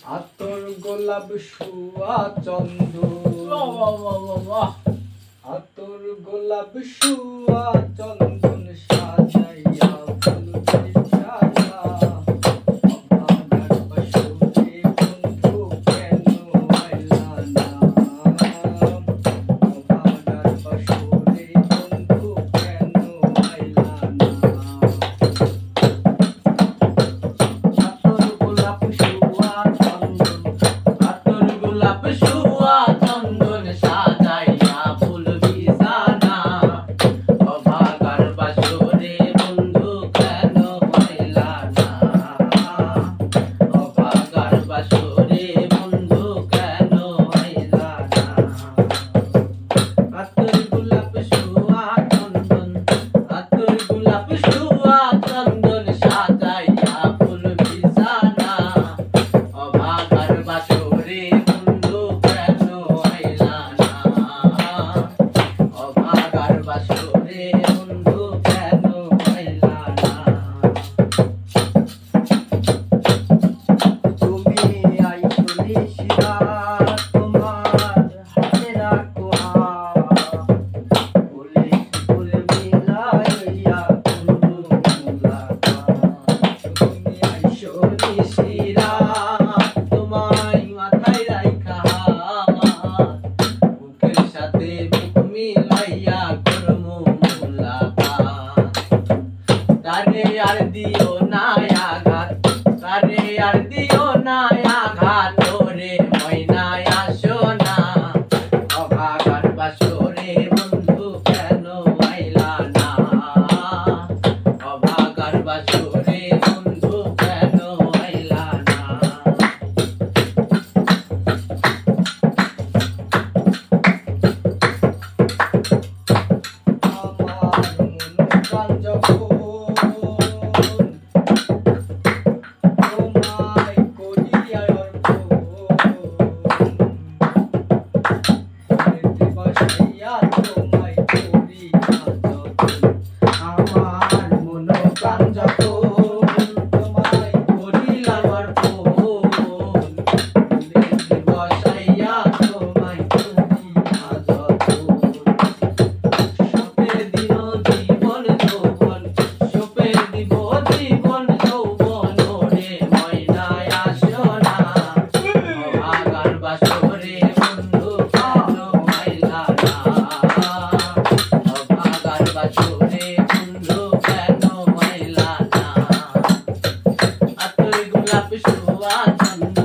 আতর গোলাপ শুয়া চন্দন আতর গোলাপ শুয়া চন্দন সাজাইয়া ফুল বিছানা অভাগার বাসরে বন্ধু কেন আইলা না অভাগার বাসরে বন্ধু কেন আইলা না আতর গোলাপ শুয়া চন্দন সাজাইয়া ফুল বিছানা অভাগার বাসরে বন্ধু কেন আইলা না অভাগার বাসরে বন্ধু কেন আইলা না আতর গোলাপ শুয়া চন্দন সাজাইয়া ফুল বিছানা অভাগার বাসরে বন্ধু কেন আইলা না অভাগার বাসরে বন্ধু কেন আইলা না তুমি আইছো নিশিরা তোমার হাতে রাখো ফুলে ফুলে মিলাইয়া বন্ধু মুলাকাত তুমি আইছো নিশিরা তোমায় মাথায় রাইখা বুকের সাথে বুক মিলাইয়া করমু মুলাকাত তারে আর দিও না আঘাত তারে আর দিও না আঘাত ওরে ময়নায় আসো না অভাগার বাসরে বন্ধু কেন আইলা না অভাগার বাসরে বন্ধু কেন আইলা না আমার মন প্রাণ যখন তোমায় করিয়া অর্পণ বসাইয়া তোমায় করিয়া যতন আমার মন প্রাণ যখন তোমায় করিলাম অর্পণ বসাইয়া তোমায় করিয়া যতন সোপের দিব জীবন যৌবন সোপের দিব জীবন যৌবন ওরে ময়নায় আসো না অভাগার বাসরে বন্ধু কেন আইলা না অভাগার বাসরে বন্ধু কেন আইলা না আতর গোলাপ শুয়া চন্দন